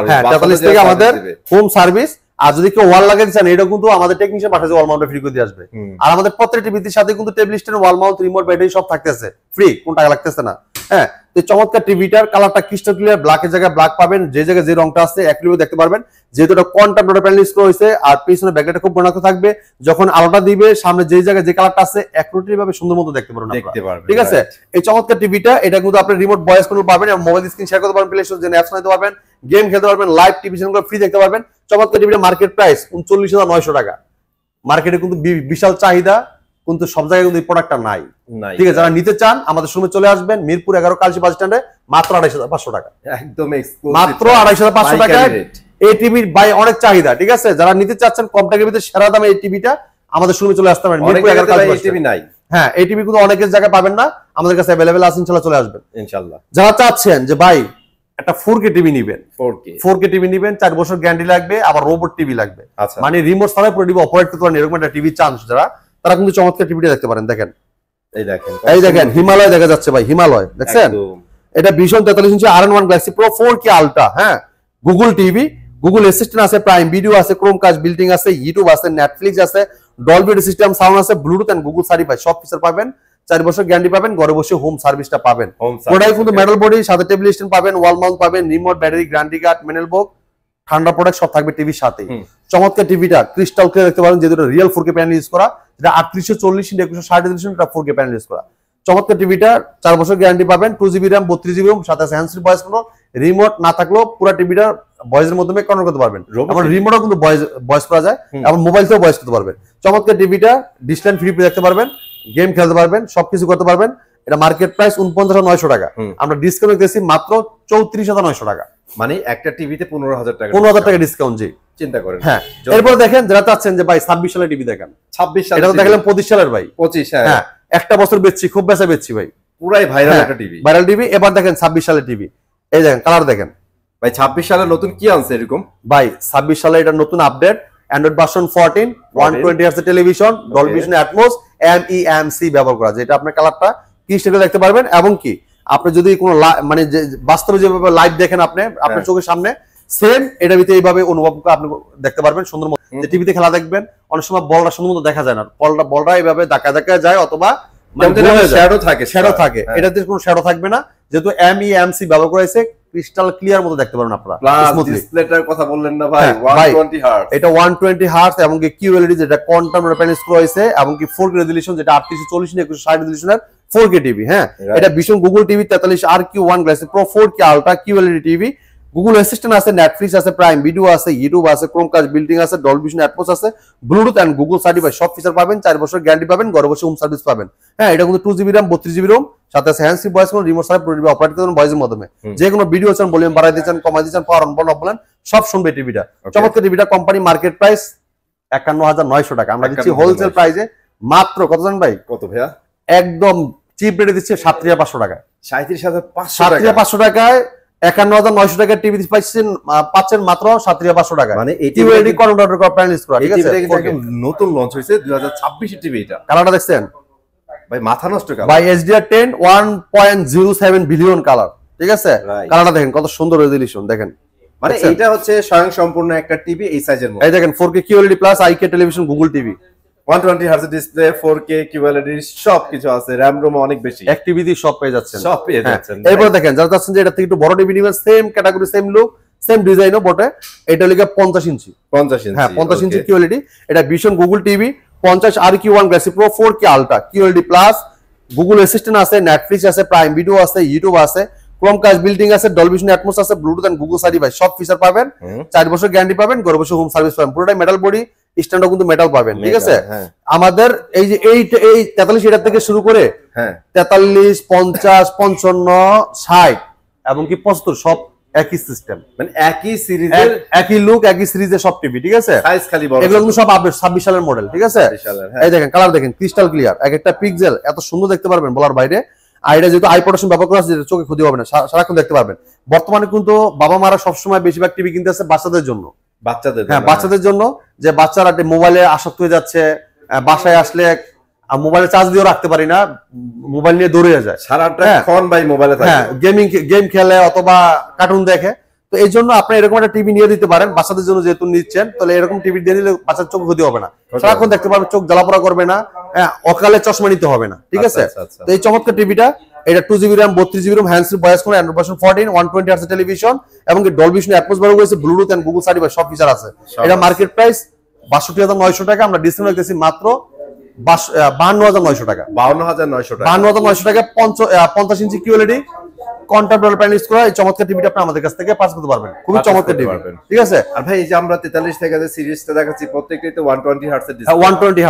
হ্যাঁ 43 থেকে আমাদের হোম সার্ভিস। আর যদি কেউ ওয়াল লাগাতে চান, এটা কিন্তু আমাদের টেকনিশিয়ান পাঠাচ্ছে, ওয়াল মাউন্ট ফ্রি করে দিয়ে আসবে। আর আমাদের প্রত্যেকটা টিভির সাথে কিন্তু table stand, wall mount, remote, battery সব থাকতেছে ফ্রি, কোন টাকা লাগতেছে না। হ্যাঁ, তো চমৎকার টিভিটার কালারটা ক্রিস্টাল ক্লিয়ার, ব্ল্যাকের জায়গায় ব্ল্যাক পাবেন, যে জায়গায় যে রংটা আছে একইভাবে দেখতে পারবেন। যেহেতু এটা কোয়ান্টাম ডট প্যানেল ইনস্টল হয়েছে, আর পিছনে ব্যাকলাইটটা খুব বর্ণাঢ্য থাকবে, যখন আলোটা দিবে সামনে যে জায়গায় যে কালারটা আছে একরোটি ভাবে সুন্দর মতো দেখতে পারবেন। ঠিক আছে, এই চমৎকার টিভিটা এটা কিন্তু আপনি রিমোট ভয়েস কন্ট্রোল পাবেন, এবং মোবাইল স্ক্রিন শেয়ার করতে পারবেন, প্লে স্টোর যে অ্যাপস নিতে পারবেন, গেম খেলতে পারবেন, লাইভ টিভি চ্যানেলগুলো ফ্রি দেখতে পারবেন। চমৎকার টিভিটা মার্কেট প্রাইস 39,900 টাকা। মার্কেটে কিন্তু বিশাল চাহিদা, কিন্তু সব জায়গায় কিন্তু এই প্রোডাক্টটা নাই। ঠিক আছে, যারা নিতে চান আমাদের শোরুমে চলে আসবেন, মিরপুর 11 কালচি বাস স্ট্যান্ডে, মাত্র 28,500 টাকা। একদম এক্সক্লুসিভ, মাত্র 28,500 টাকায় এই টিভির বাই অনেক চাহিদা। ঠিক আছে, যারা নিতে চাচ্ছেন কম টাকার ভিতরে সেরা দামে এই টিভিটা আমাদের শোরুমে চলে আসতে পারেন। মিরপুর 11 কালচি বাস টিভি নাই, হ্যাঁ এই টিভি কিন্তু অনেকের জায়গায় পাবেন না, আমাদের কাছে अवेलेबल আছে, ইনশাআল্লাহ চলে আসবেন ইনশাআল্লাহ। যারা চাচ্ছেন যে ভাই একটা 4K টিভি নেবেন, 4K টিভি নেবেন, 4 বছর গ্যারান্টি লাগবে, আবার রোবট টিভি লাগবে, মানে রিমোট ছাড়া পুরো টিভি অপারেট করতে পারেন, এরকম একটা টিভি চান যারা, তারা কিন্তু চমৎকার টিভিটা দেখতে পারেন। দেখেন এই দেখেন হিমালয় দেখা যাচ্ছে ভাই, হিমালয় দেখছেন, এটা ভিশন 43 ইঞ্চি RN1 Galaxy pro 4K ultra. হ্যাঁ, গুগল টিভি, গুগল অ্যাসিস্ট্যান্ট আছে, প্রাইম ভিডিও আছে, ক্রোমকাস্ট বিল্ডিং আছে, ইউটিউব আছে, নেটফ্লিক্স আছে, ডলবি সিস্টেম সাউন্ড আছে, ব্লুটুথ এন্ড গুগল সার্টিফাইড সব ফিচার পাবেন। 4 বছর গ্যারান্টি পাবেন, ঘরে বসে হোম সার্ভিসটা পাবেন। ওটাই কিন্তু মেটাল বডি, সাথে টেবিল স্ট্যান্ড পাবেন, ওয়াল মাউন্ট পাবেন, remote, battery, guarantee card, manual বুক, ঠান্ডা প্রোডাক্ট সব থাকবে টিভির সাথে। চমৎকার টিভিটা ক্রিস্টাল ক্লিয়ার দেখতে পারেন, যেটা রিয়েল 4K প্যানেল ইউজ করা, যেটা 3840 x 2160 এটা 4K প্যানেল ইউজ করা। চমৎকার টিভিটা 4 বছর গ্যারান্টি পাবেন, 2GB RAM, 32GB RAM, সাথে আছে hands free voice control, remote না থাকলেও পুরো টিভিটা ভয়েসের মাধ্যমে কন্ট্রোল করতে পারবেন। আমার রিমোটও কিন্তু ভয়েস করা যায়, এবং মোবাইল থেকেও ভয়েস করতে পারবেন। চমৎকার টিভিটা ডিসপ্লে ফ্রি দেখতে পারবেন, গেম খেলতে পারবেন, সবকিছু করতে পারবেন। এটা মার্কেট প্রাইস 49,900 টাকা, আমরা ডিসকাউন্ট দিয়েছি মাত্র 34,900 টাকা, মানে একটা টিভিতে 15,000 টাকা, 15,000 টাকা ডিসকাউন্ট। জি, চিন্তা করেন। হ্যাঁ, এরপর দেখেন যারা চাচ্ছেন যে ভাই 26 সালের টিভি দেখেন, 26 সাল, এটা তো দেখলাম 25 সালের ভাই, 25 হ্যাঁ একটা বছর বেচছি, খুব বেচা বেচছি ভাই, পুরাই ভাইরাল একটা টিভি, ভাইরাল টিভি। এবার দেখেন 26 সালের টিভি, এই দেখেন কালার দেখেন ভাই। 26 সালে নতুন কি আনছে এরকম ভাই? 26 সালে এটা নতুন update, Android version 14, 120 hertz television, Dolby vision atoms, MEMC ব্যবহার করা, যেটা আপনার কালারটা কি সেটা দেখতে পারবেন। এবং কি আপনি যদি কোনো মানে বাস্তবে যেভাবে লাইভ দেখেন আপনি আপনার চোখের সামনে, সেম এটা ভিতরে এইভাবে অনুভব করে আপনি দেখতে পারবেন সুন্দর মতো। যে টিভিতে খেলা দেখবেন, অনেক সময় বলটা সুন্দর মতো দেখা যায় না, বলটা এইভাবে ধাক্কা ধাক্কা যায়, অথবা শ্যাডো থাকে, এটাতে কোনো শ্যাডো থাকবে না, যেহেতু MEMC ব্যবহার করা হয়েছে, ক্রিস্টাল ক্লিয়ার মতো দেখতে পারবেন আপনারা। ডিসপ্লেটার কথা বললেন না ভাই, 120 হার্জ, এটা 120 হার্জ, এবং কি QLED যেটা কোয়ান্টাম ডট প্যানেল ইনস্টল হয়েছে, এবং কি 4K রেজোলিউশন, যেটা 3840 x 2160 রেজোলিউশনের 4K টিভি। হ্যাঁ, এটা vision Google TV 43 RQ1 Galaxy pro 4K ultra QLED TV, Google assistant আছে, নেটফ্লিক্স আছে, প্রাইম ভিডিও আছে, ইউটিউব আছে, ক্রোমকাস্ট বিল্ডিং আছে, ডলবি ভিশন অ্যাটমস আছে, ব্লুটুথ এন্ড গুগল সার্টিফাইড সব ফিচার পাবেন। 4 বছর গ্যারান্টি পাবেন, ঘরে বসে হোম সার্ভিস পাবেন। হ্যাঁ, এটা কিন্তু 2GB RAM, 32GB RAM, সাথে আছে hands free voice control, remote ছাড়া পুরো টিভি অপারেট করতে পারবেন ভয়েসের মাধ্যমে। যে কোনো ভিডিও চান, ভলিউম বাড়াই দিচ্ছেন, কমাই দিচ্ছেন, পাওয়ার অন বলেন সব শুনবে টিভিটা। চমৎকার টিভিটা কোম্পানি মার্কেট প্রাইস 51,900 টাকা, আমরা দিচ্ছি হোলসেল প্রাইসে মাত্র কত জানেন ভাই? কত ভাইয়া? একদম চিপ রেটে দিচ্ছে 37,500 টাকায়, 37,500 টাকায় 51,900 টাকার টিভি পাচ্ছেন মাত্র 37,500 টাকা। মানে এই টিভি কন্ট্রোলার করা প্যানেল ইউজ করা, ঠিক আছে, নতুন লঞ্চ হয়েছে 2026 এর টিভি। এটা কালারটা দেখছেন ভাই, মাথা নষ্ট কালার ভাই, HDR10 1.07 বিলিয়ন কালার, ঠিক আছে, কালারটা দেখেন কত সুন্দর রেজোলিউশন দেখেন, মানে এটা হচ্ছে স্বয়ং সম্পূর্ণ একটা টিভি এই সাইজের মধ্যে। এই দেখেন 4K QLED plus IK television Google TV, 120 hertz display, 4K QLED সব কিছু আছে, RAM ROM অনেক বেশি, এক টিভি দিয়ে সব পেয়ে যাচ্ছেন, সব পেয়ে যাচ্ছেন। এরপর দেখেন যারা চাচ্ছেন যে এটা থেকে একটু বড় টিভি নেবেন, same category, same look, same ডিজাইনও বটে, এটা লিখে 50 ইঞ্চি, 50 ইঞ্চি, হ্যাঁ 50 ইঞ্চি QLED, এটা vision Google TV 50 RQ1 Galaxy pro 4K ultra QLED plus, Google assistant আছে, নেটফ্লিক্স আছে, প্রাইম ভিডিও আছে, ইউটিউব আছে, ক্রোমকাস্ট বিল্ডিং আছে, ডলবি ভিশন অ্যাটমস আছে, ব্লুটুথ এন্ড গুগল সার্টিফাইড সব ফিচার পাবেন। 4 বছর গ্যারান্টি পাবেন, ঘরে বসে হোম সার্ভিস পাবেন। পুরোটাই মেটাল বডি, স্ট্যান্ডও কিন্তু মেটাল পাবেন, ঠিক আছে। আমাদের এই যে এই 43 এটার থেকে শুরু করে 43, 50, 55, 60 এবং কি 75 সব একই সিস্টেম, মানে একই সিরিজের একই লুক একই সিরিজের সব টিভি, ঠিক আছে? সাইজ খালি বড়, এগুলো কিন্তু সব আপডেট 26 সালের মডেল, ঠিক আছে? এই দেখেন কালার দেখেন ক্রিস্টাল ক্লিয়ার, এক একটা পিক্সেল এত সুন্দর দেখতে পারবেন বলার বাইরে। আর এটা যেহেতু আই প্রোটেকশন ব্যবহার করা আছে, চোখে ক্ষতি হবে না, সারাক্ষণ দেখতে পারবেন। বর্তমানে কিন্তু বাবা মারা সবসময় বেশিরভাগ টিভি কিনতে আছে বাচ্চাদের জন্য, হ্যাঁ বাচ্চাদের জন্য, যে বাচ্চারা মোবাইলে আসক্ত হয়ে যাচ্ছে, বাসায় আসলে মোবাইলে চার্জ দিয়েও রাখতে পারি না, মোবাইল নিয়ে দৌড়ে যায় সারাক্ষণ ভাই মোবাইলে থাকে, হ্যাঁ গেম খেলে অথবা কার্টুন দেখে। তো এই জন্য আপনি এরকম একটা টিভি নিয়ে দিতে পারেন বাচ্চাদের জন্য, যেহেতু নিচ্ছেন তাহলে এরকম টিভি দিয়ে দিলে বাচ্চার চোখ ক্ষতি হবে না, সারাক্ষণ দেখতে পারবে, চোখ জ্বালাপোড়া করবে না, অকালে চশমা নিতে হবে না, ঠিক আছে? তো এই চমৎকার টিভিটা, এটা 2GB RAM 32GB RAM hands free voice control Android version 14 120 Hz television এবং ডলবি ভিশন অ্যাটমস ব্যবহার করেছে, ব্লুটুথ এন্ড গুগল সার্টিফাইড সব ফিচার আছে। এটা মার্কেট প্রাইস 62900 টাকা, আমরা ডিসকাউন্ট রাখতেছি মাত্র 52900 টাকা, 52900 টাকা 50 ইঞ্চি কিউএলইডি কন্ট্রাক্টর প্যানেল ইউজ করা এই চমৎকার টিভিটা আপনি আমাদের কাছ থেকে পাস করতে পারবেন, খুবই চমৎকার টিভি, ঠিক আছে? আর ভাই এই যে আমরা 43 থেকে যে সিরিজটা দেখাচ্ছি প্রত্যেকটাতে 120 Hz এর ডিসপ্লে, 120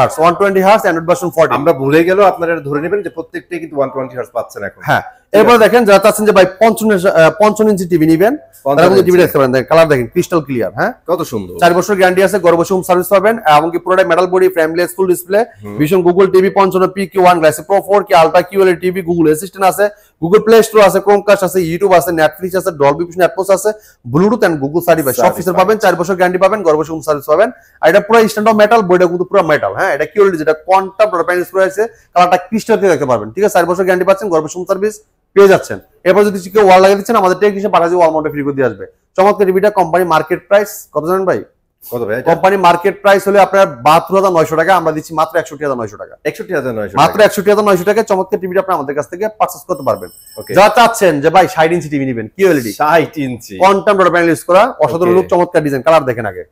Hz Android version 14। আমরা ভুলে গেলেও আপনারা ধরে নেবেন যে প্রত্যেকটাই কিন্তু 120 Hz পাচ্ছেন এখন। হ্যাঁ, এরপর দেখেন যারা চাচ্ছেন যে ভাই 55 ইঞ্চি টিভি নেবেন, তারা কিন্তু টিভি দেখতে পারেন, কালার দেখেন ক্রিস্টাল ক্লিয়ার, হ্যাঁ কত সুন্দর, 4 বছর গ্যারান্টি আছে, ঘরে বসে হোম সার্ভিস পাবেন এবং কি পুরোটা metal body, frameless, full display, vision Google TV 55 PQ1 glass pro 4K ultra QLED TV, Google assistant আছে, গুগল প্লে স্টোর আছে, ক্রোমকাস্ট আছে, ইউটিউব আছে, নেটফ্লিক্স আছে, ডলবি ভিশন অ্যাটমস আছে, ব্লুটুথ এন্ড গুগল সার্টিফাইড সব ফিচার পাবেন, 4 বছর guarantee পাবেন, ঘরে বসে হোম সার্ভিস পাবেন। আর এটা পুরো স্ট্যান্ড অফ মেটাল, বডিটা কিন্তু পুরো মেটাল, হ্যাঁ এটা কিউএলইডি যেটা কোয়ান্টাম প্যানেল ইউজ করা আছে, কালারটা ক্রিস্টাল ক্লিয়ার দেখতে পারবেন, ঠিক আছে? 4 বছর গ্যারান্টি পাচ্ছেন, ঘরে বসে হোম সার্ভিস পেয়ে যাচ্ছেন। এরপর যদি কেউ ওয়াল লাগিয়ে দিচ্ছেন, আমাদের টেকনিশিয়ান পাঠাচ্ছি, ওয়াল মাউন্টে ফ্রি করে দিয়ে আসবে। চমৎকার টিভিটা কোম্পানি মার্কেট প্রাইস কত জানেন ভাই? কত ভাই? কোম্পানি মার্কেট প্রাইস হলে আপনার 72900 টাকা, আমরা দিচ্ছি মাত্র 61900 টাকা, 61900 মাত্র 61900 টাকা চমৎকার টিভিটা আপনি আমাদের কাছ থেকে পারচেজ করতে পারবেন। যারা চাচ্ছেন যে ভাই 60 ইঞ্চি টিভি নেবেন, কিউএলইডি 60 ইঞ্চি কোয়ান্টাম ডট প্যানেল ইউজ করা, অসাধারণ লুক, চমৎকার ডিজাইন, কালার দেখেন আগে,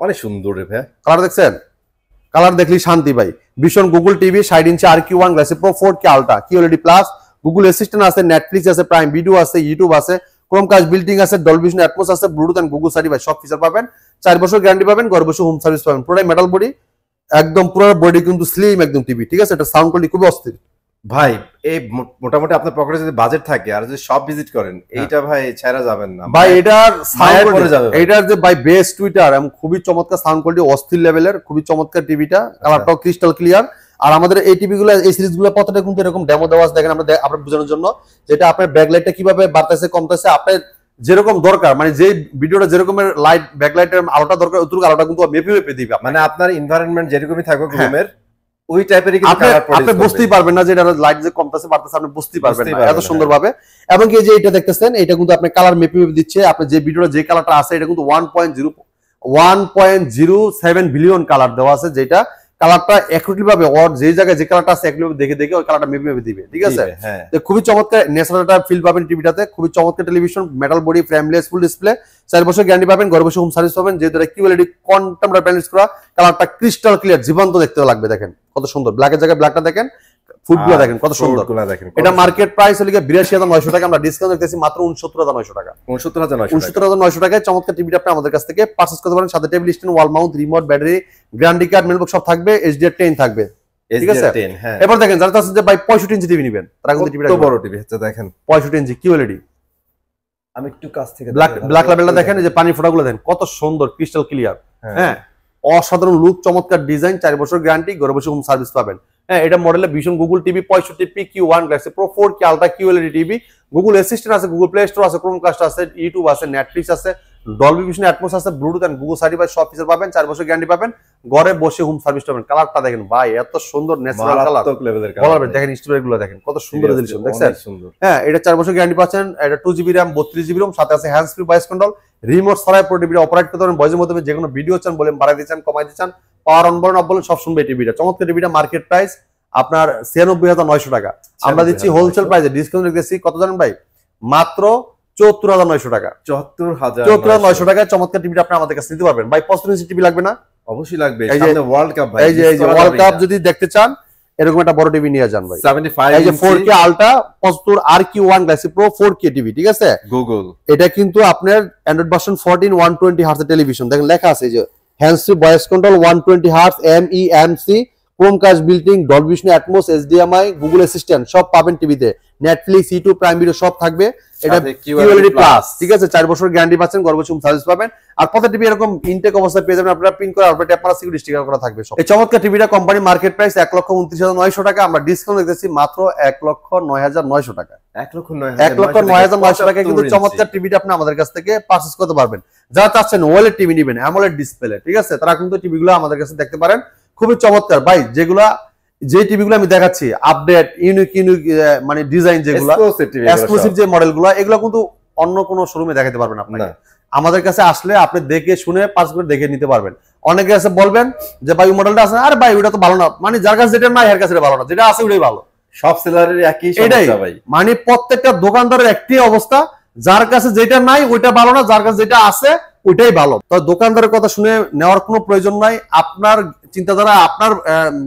অনেক সুন্দর রে ভাই, কালার দেখছেন, কালার দেখলি শান্তি ভাই। ভিশন গুগল টিভি 60 ইঞ্চি RQ1 glass pro 4K ultra QLED plus, Google assistant আছে, নেটফ্লিক্স আছে, প্রাইম ভিডিও আছে, ইউটিউব আছে, ক্রোমকাস্ট বিল্ডিং আছে, ডলবি ভিশন অ্যাটমস আছে, ব্লুটুথ এন্ড গুগল সার্টিফাইড সব ফিচার পাবেন, 4 বছর গ্যারান্টি পাবেন, ঘরে বসে হোম সার্ভিস পাবেন, পুরো মেটাল বডি, একদম পুরো বডি কিন্তু স্লিম একদম টিভি, ঠিক আছে? এটা সাউন্ড কোয়ালিটি খুবই অস্থির ভাই। এই মোটামুটি আপনার পকেটে যদি বাজেট থাকে আর যদি সব ভিজিট করেন, এইটা ভাই ছাড়া যাবেন না ভাই। এটার সাউন্ড পড়ে যাবে, এটার যে ভাই বেস টুইটার এবং খুবই চমৎকার সাউন্ড কোয়ালিটি, অস্থির লেভেলের, খুবই চমৎকার টিভিটা, কালারটাও ক্রিস্টাল ক্লিয়ার। আর আমাদের এই টিভি গুলো, এই সিরিজ গুলো প্রত্যেকটা কিন্তু এরকম ডেমো দেওয়া আছে, দেখেন আমরা আপনার বোঝানোর জন্য, যেটা আপনার ব্যাকলাইটটা কিভাবে বাড়তেছে কমতেছে, আপনার যেরকম দরকার, মানে যে ভিডিওটা যেরকমের লাইট ব্যাকলাইটের আলোটা দরকার, ওইটুকু আলোটা কিন্তু মেপে মেপে দিবে, মানে আপনার এনভায়রনমেন্ট যেরকমই থাকুক রুমের ওই টাইপেরই কিন্তু কালার পড়ে, আপনি বুঝতেই পারবেন না যে এটা লাইট যে কমতেছে বাড়তেছে, আপনি বুঝতেই পারবেন না এত সুন্দর ভাবে। এবং কি যে এটা দেখতেছেন, এটা কিন্তু আপনি কালার মেপে মেপে দিচ্ছে, আপনি যে ভিডিওটা যে কালারটা আছে এটা কিন্তু 1.07 বিলিয়ন কালার দেওয়া আছে, যেটা কালারটা একটু ভাবে ওর যে জায়গায় যে কালারটা আছে একটু দেখে দেখে ওই কালারটা মেপে মেপে দিবে, ঠিক আছে? তো খুবই চমৎকার ন্যাচারালটা ফিল পাবেন টিভিটাতে, খুবই চমৎকার television, metal body, frameless, full display, 4 বছর গ্যারান্টি পাবেন, ঘরে বসে হোম সার্ভিস পাবেন, যেহেতু এটা QLED quantum dot panel use করা, কালারটা ক্রিস্টাল ক্লিয়ার, জীবন্ত দেখতে লাগবে, দেখেন কত সুন্দর, ব্ল্যাকের জায়গায় ব্ল্যাকটা দেখেন, ফুটগুলো দেখেন কত সুন্দর, এটা মার্কেট প্রাইস হলে 82900 টাকা, আমরা ডিসকাউন্ট দিতেছি মাত্র 69900 টাকা, 69900 টাকায় চমৎকার টিভিটা আপনি আমাদের কাছ থেকে পারচেজ করতে পারেন, সাথে table stand, wall mount, remote, battery, guarantee card, মেলবক্স সব থাকবে, HDR10 থাকবে, ঠিক আছে? এবার দেখেন যারা চাচ্ছেন যে ভাই 65 ইঞ্চি টিভি নেবেন, তারা কিন্তু টিভিটা বড় টিভি হচ্ছে, দেখেন 65 ইঞ্চি কিউএলইডি, আমি একটু কাছ থেকে ব্ল্যাক লেভেলটা দেখেন, এই যে পানির ফোঁটাগুলো দেখেন কত সুন্দর ক্রিস্টাল ক্লিয়ার, হ্যাঁ অসাধারণ লুক, চমৎকার ডিজাইন, 4 বছর গ্যারান্টি, ঘরে বসে হোম সার্ভিস পাবেন। হ্যাঁ, এটা মডেলে vision Google TV 65 PQ1 glass pro 4K ultra QLED TV, Google assistant আছে, গুগল প্লে স্টোর আছে, ক্রোমকাস্ট আছে, ইউটিউব আছে, নেটফ্লিক্স আছে, ডলবি ভিশন অ্যাটমস আছে, ব্লুটুথ এন্ড গুগল সার্টিফাইড সব ফিচার পাবেন, 4 বছর গ্যারান্টি পাবেন, ঘরে বসে হোম সার্ভিস পাবেন। কালারটা দেখেন ভাই, এত সুন্দর ন্যাচারাল কালার, বলার দেখেন স্টোরের গুলো দেখেন কত সুন্দর রেজোলিউশন, দেখছেন? হ্যাঁ, এটা 4 বছর গ্যারান্টি পাচ্ছেন, এটা 2GB RAM 32GB ROM, সাথে আছে hands free voice control, remote ছাড়াই পুরো টিভিটা অপারেট করতে পারেন, ভয়েসের মাধ্যমে যে কোনো ভিডিও চান বলেন, বাড়াই দিচ্ছেন, কমাই দিচ্ছেন, পাওয়ার অন বলেন, অফ বলেন, সব শুনবে টিভিটা। চমৎকার টিভিটা মার্কেট প্রাইস আপনার 96900 টাকা, আমরা দিচ্ছি হোলসেল প্রাইসে, ডিসকাউন্ট রেখেছি কত জানেন ভাই? মাত্র 74900 টাকা, 74900 টাকায় চমৎকার টিভিটা আপনি আমাদের কাছে নিতে পারবেন। ভাই 65 ইঞ্চি টিভি লাগবে না? অবশ্যই লাগবে, সামনে ওয়ার্ল্ড কাপ ভাই, এই যে ওয়ার্ল্ড কাপ যদি দেখতে চান এরকম একটা বড় টিভি নিয়ে যান ভাই, 75 এই যে 4K ultra 75 RQ1 glassy pro 4K TV, ঠিক আছে? গুগল, এটা কিন্তু আপনার Android version 14 120 Hz টেলিভিশন, দেখেন লেখা আছে যে hands free voice control 120 Hz MEMC Chromecast বিল্টিং, Dolby vision, atoms, HDMI, Google assistant সব পাবেন টিভিতে। নেটফ্লিক্স, ইউটিউব, প্রাইম ভিডিও সব থাকবে। এটা QLED প্লাস, ঠিক আছে, 4 বছর গ্যারান্টি পাচ্ছেন, ঘরে বসে সার্ভিস পাবেন। আর প্রত্যেক টিভি এরকম ইনটেক অবস্থায় পেয়ে যাবেন আপনারা, পিন করে আপনারা ট্যাপ মারা সিকিউরিটি স্টিকার করা থাকবে। এই চমৎকার টিভিটা কোম্পানি মার্কেট প্রাইস 1,29,900 টাকা, আমরা ডিসকাউন্ট দিতেছি মাত্র 1,09,900 টাকা। 1,09,900 টাকা কিন্তু চমৎকার টিভিটা আপনি আমাদের কাছ থেকে পারচেজ করতে পারবেন। যারা চাচ্ছেন ওএলইডি টিভি নেবেন, অ্যামোলেড ডিসপ্লে, ঠিক আছে, তারা কিন্তু টিভিগুলো আমাদের কাছে দেখতে পারেন, খুবই চমৎকার ভাই। যে টিভিগুলো আমি দেখাচ্ছি আপডেট ইউনিক মানে ডিজাইন, যেগুলো এক্সক্লুসিভ যে মডেলগুলো, এগুলো কিন্তু অন্য কোনো শোরুমে দেখাতে পারবেন আপনাকে। আমাদের কাছে আসলে আপনি দেখে শুনে পাঁচ করে দেখে নিতে পারবেন। অনেকে আছে বলবেন যে ভাই মডেলটা আছে, আরে ভাই ওটা তো ভালো না, মানে যার কাছে যেটা নাই এর কাছে ভালো না, যেটা আছে ওটাই ভালো। সব সেলারের একই সমস্যা ভাই, মানে প্রত্যেকটা দোকানদারের একটি অবস্থা, যার কাছে যেটা নাই ওইটা ভালো না, যার কাছে যেটা আছে ওইটাই ভালো। তো দোকানদারের কথা শুনে নেওয়ার কোনো প্রয়োজন নাই। আপনার চিন্তাধারা, আপনার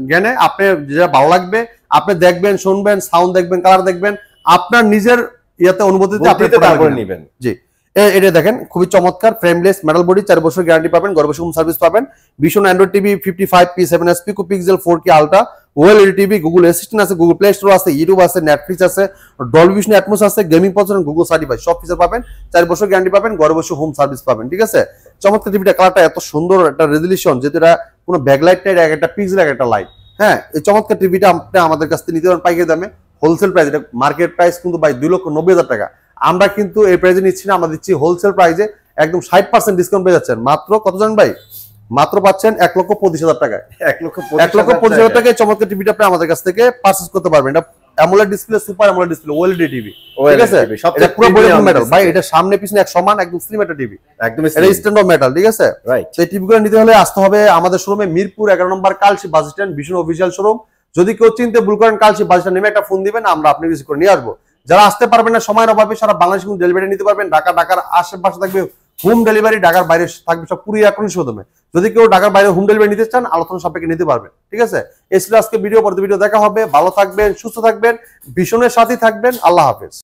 জ্ঞানে আপনি যেটা ভালো লাগবে আপনি দেখবেন, শুনবেন, সাউন্ড দেখবেন, কালার দেখবেন, আপনার নিজের ইয়াতে অনুভূতিতে আপনি তারপরে নেবেন। জি, এটা দেখেন খুবই চমৎকার, ফ্রেমলেস মেটাল বডি, 4 বছর গ্যারান্টি পাবেন, ঘরে বসে হোম সার্ভিস পাবেন। ভীষণ Android TV 55p7s pixel 4K ultra OLED TV, Google assistant আছে, গুগল প্লে স্টোর আছে, ইউটিউব আছে, নেটফ্লিক্স আছে, ডলবি ভিশন, অ্যাটমস আছে, গেমিং পছন্দ, গুগল সার্টিফাইড, সব ফিচার পাবেন, 4 বছর গ্যারান্টি পাবেন, ঘরে বসে হোম সার্ভিস পাবেন, ঠিক আছে। চমৎকার টিভিটা, কালারটা এত সুন্দর, একটা রেজলিউশন, যেহেতু এটা কোনো ব্যাকলাইট নাই, একটা পিক্সেল একটা লাইট। হ্যাঁ, এই চমৎকার টিভিটা আপনি আমাদের কাছ থেকে নিতে পারেন পাইকারি দামে, হোলসেল প্রাইস। এটা মার্কেট প্রাইস কিন্তু ভাই 2,90,000 টাকা, আমরা কিন্তু এই প্রাইসে নিচ্ছি না, আমরা দিচ্ছি হোলসেল প্রাইসে একদম 60% ডিসকাউন্ট পেয়ে যাচ্ছেন। মাত্র কত জানেন ভাই? মাত্র পাচ্ছেন 1,25,000 টাকায়। 1,25,000 টাকায় চমৎকার টিভিটা আপনি আমাদের কাছ থেকে পারচেজ করতে পারবেন। এটা AMOLED display, super AMOLED display, OLED TV, ঠিক আছে। এটা পুরো বডি মেটাল ভাই, এটা সামনে পিছনে এক সমান, একদম স্লিম একটা টিভি, একদম এটা স্ট্যান্ড অফ মেটাল, ঠিক আছে। সেই টিভিগুলো নিতে হলে আসতে হবে আমাদের শোরুমে, মিরপুর 11 নম্বর কালশি বাস স্ট্যান্ড, ভীষণ অফিসিয়াল শোরুম। যদি কেউ চিনতে ভুল করেন, কালশি বাস স্ট্যান্ড নেমে একটা ফোন দিবেন, আমরা আপনি রিসিভ করে নিয়ে আসবো। যারা আসতে পারবেন না, সময়ের অভাবে, সারা বাংলাদেশ কিন্তু ডেলিভারি নিতে পারবেন। ঢাকার আশেপাশে থাকবে হোম ডেলিভারি, ঢাকার বাইরে থাকবে সব কুরিয়ার মাধ্যমে। যদি কেউ ঢাকার বাইরে হোম ডেলিভারি নিতে চান, আলোচনা সাপেক্ষে নিতে পারবেন, ঠিক আছে। এই ছিল আজকে ভিডিও, পরবর্তী ভিডিও দেখা হবে। ভালো থাকবেন, সুস্থ থাকবেন, ভীষণের সাথে থাকবেন। আল্লাহ হাফেজ।